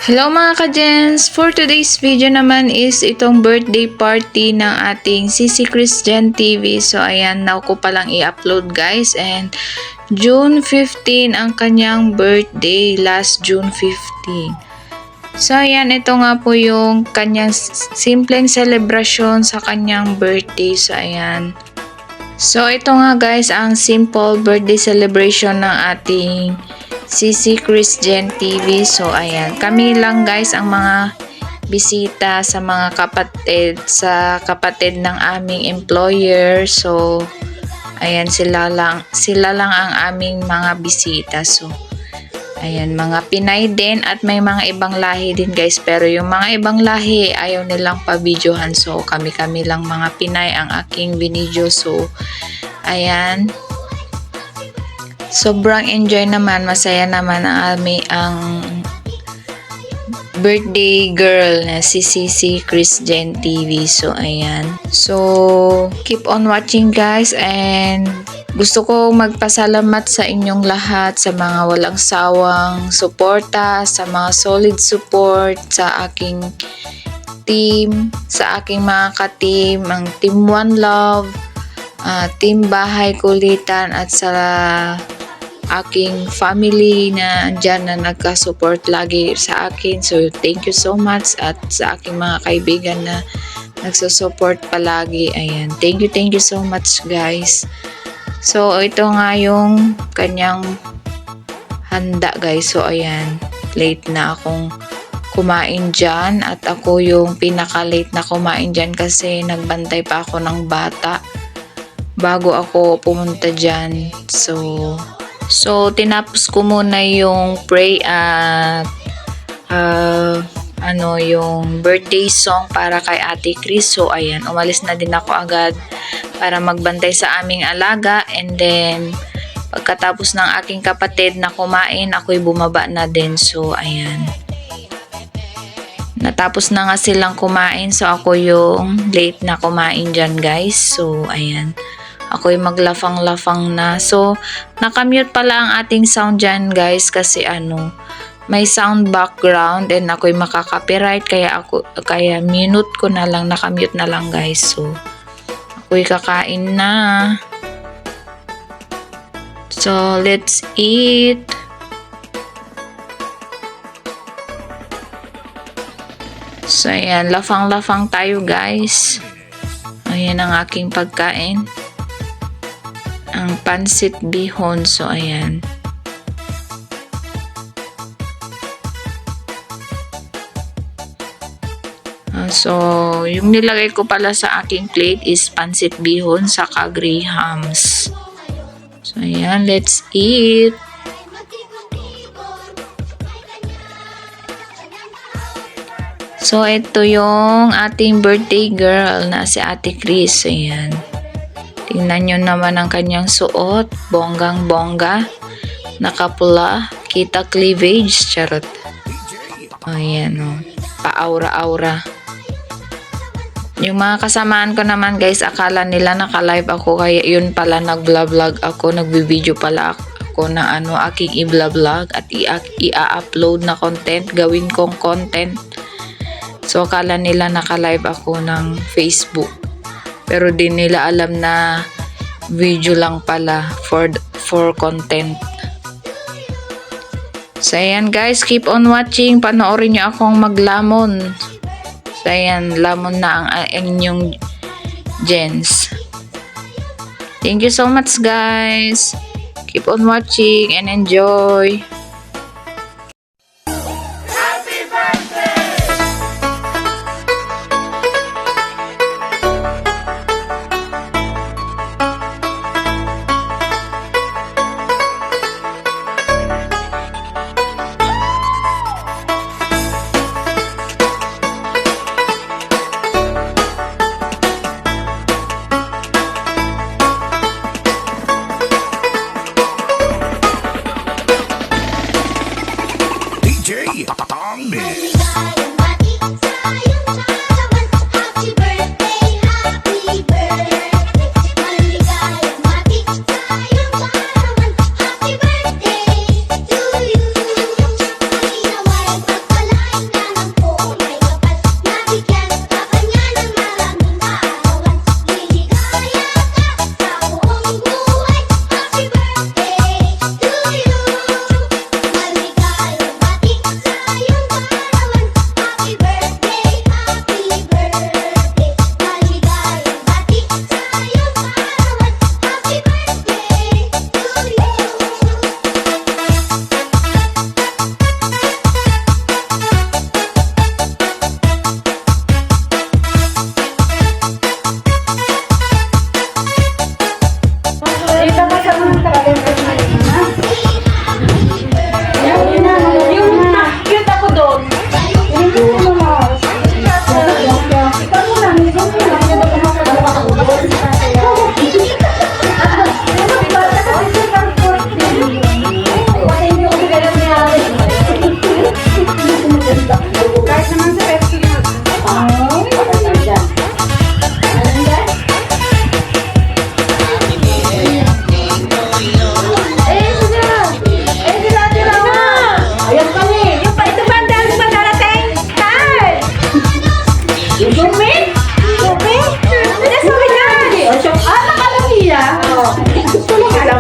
Hello mga ka-gens! For today's video naman is itong birthday party ng ating Sisi Christian TV. So ayan, now ko palang i-upload guys. And June 15 ang kanyang birthday, last June 15. So ayan, ito nga po yung kanyang simpleng celebration sa kanyang birthday. So ayan. So ito nga guys, ang simple birthday celebration ng ating Sisi Christian TV. So ayan, kami lang guys ang mga bisita sa mga kapatid ng aming employer. So ayan, sila lang ang aming mga bisita. So ayan, mga Pinay din at may mga ibang lahi din guys, pero yung mga ibang lahi ayaw nilang pa-videohan. So kami lang mga Pinay ang aking binidyo. So ayan, sobrang enjoy naman, masaya naman ang birthday girl na si Sisi Christian TV. So ayan, so keep on watching guys, and gusto ko magpasalamat sa inyong lahat sa mga walang sawang suporta, sa mga solid support sa aking team, sa aking mga ka-team, ang Team One Love, Team Bahay Kulitan, at sa aking family na dyan na nagka-support lagi sa akin. So thank you so much, at sa aking mga kaibigan na nagsusupport palagi. Ayan, thank you so much guys. So ito nga yung kanyang handa guys. So ayan, late na akong kumain dyan, at ako yung pinaka-late na kumain dyan kasi nagbantay pa ako ng bata bago ako pumunta dyan. So tinapos ko muna yung pray at yung birthday song para kay Ate Chris. So ayan, umalis na din ako agad para magbantay sa aming alaga, and then pagkatapos ng aking kapatid na kumain, ako'y bumaba na din. So ayan, natapos na nga silang kumain, so ako yung late na kumain dyan guys. So ayan, ako'y maglafang-lafang na. So nakamute pala ang ating sound dyan guys, kasi may sound background and ako'y makaka-copyright, kaya minute ko na lang, nakamute na lang guys. So ako'y kakain na. So let's eat. So ayan, lafang-lafang tayo guys. Ayan ang aking pagkain, ang pansit bihon. So ayan, so yung nilagay ko pala sa aking plate is pansit bihon saka grahams. So ayan, let's eat. So ito yung ating birthday girl na si Ate Chris. Ayan, tingnan nyo naman ang kanyang suot, bonggang bongga, nakapula, kita cleavage, charot. Ayan pa-aura-aura. Yung mga kasamaan ko naman guys, akala nila naka-live ako, kaya yun pala nag-vlog ako, nagbi-video pala ako na aking i-vlog at i-upload na content, gawin kong content. So akala nila naka-live ako ng Facebook, pero di nila alam na video lang pala for content. So ayan guys, keep on watching, panoorin nyo akong maglamon. So ayan, lamon na ang inyong gens. Thank you so much guys. Keep on watching and enjoy. Tommy.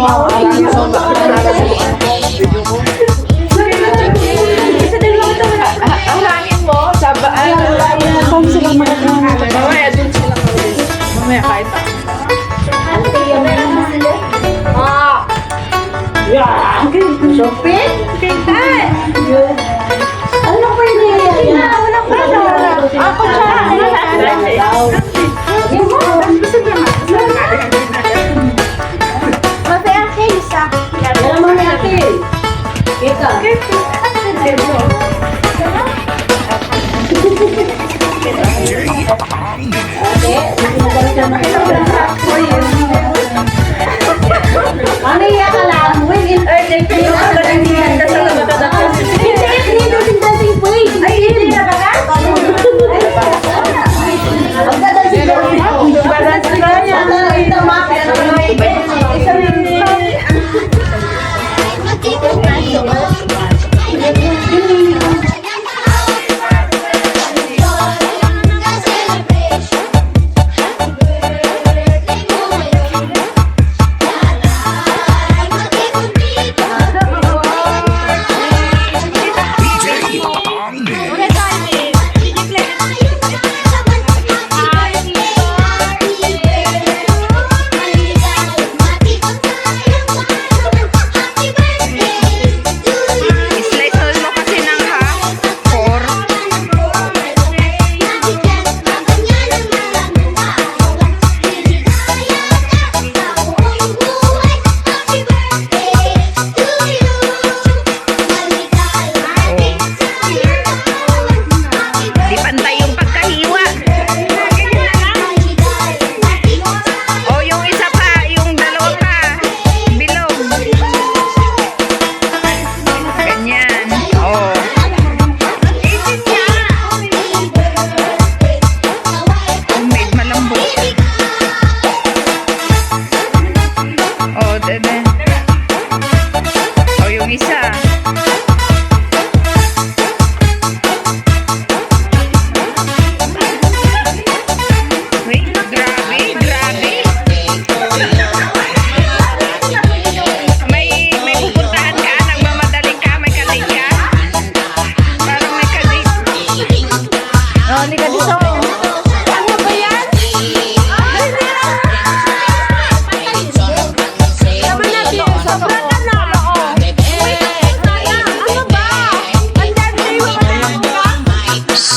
Halangin mo sa baan. Mamaya dun sila maulit. Mamaya kahit ako. Shopping? Ano pa yun? Walang ako Masaya isa. Alam mo na akin. Kita. Ano iya ka lang? Wait, hindi dancing queen. Ay, hindi na ba? Ang ganda si Joey.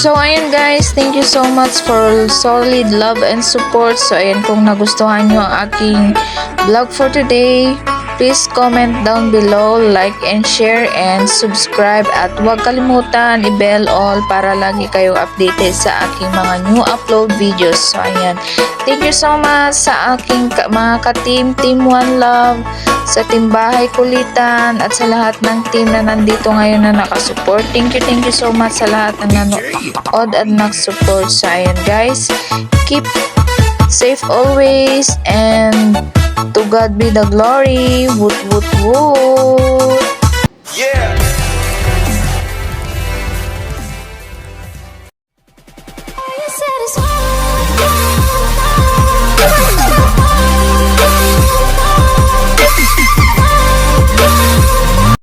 So, ayan guys, thank you so much for solid love and support. So, ayan, kung nagustuhan nyo ang aking vlog for today, please comment down below, like and share and subscribe. At huwag kalimutan i-bell all para lagi kayong updated sa aking mga new upload videos. So, ayan, thank you so much sa aking mga ka-team, Team One Love, sa Team Bahay Kulitan, at sa lahat ng team na nandito ngayon na nakasupport. Thank you so much sa lahat na nanood at nag-support. So, ayan guys, keep safe always and to God be the glory. Woot woot woot. Yeah.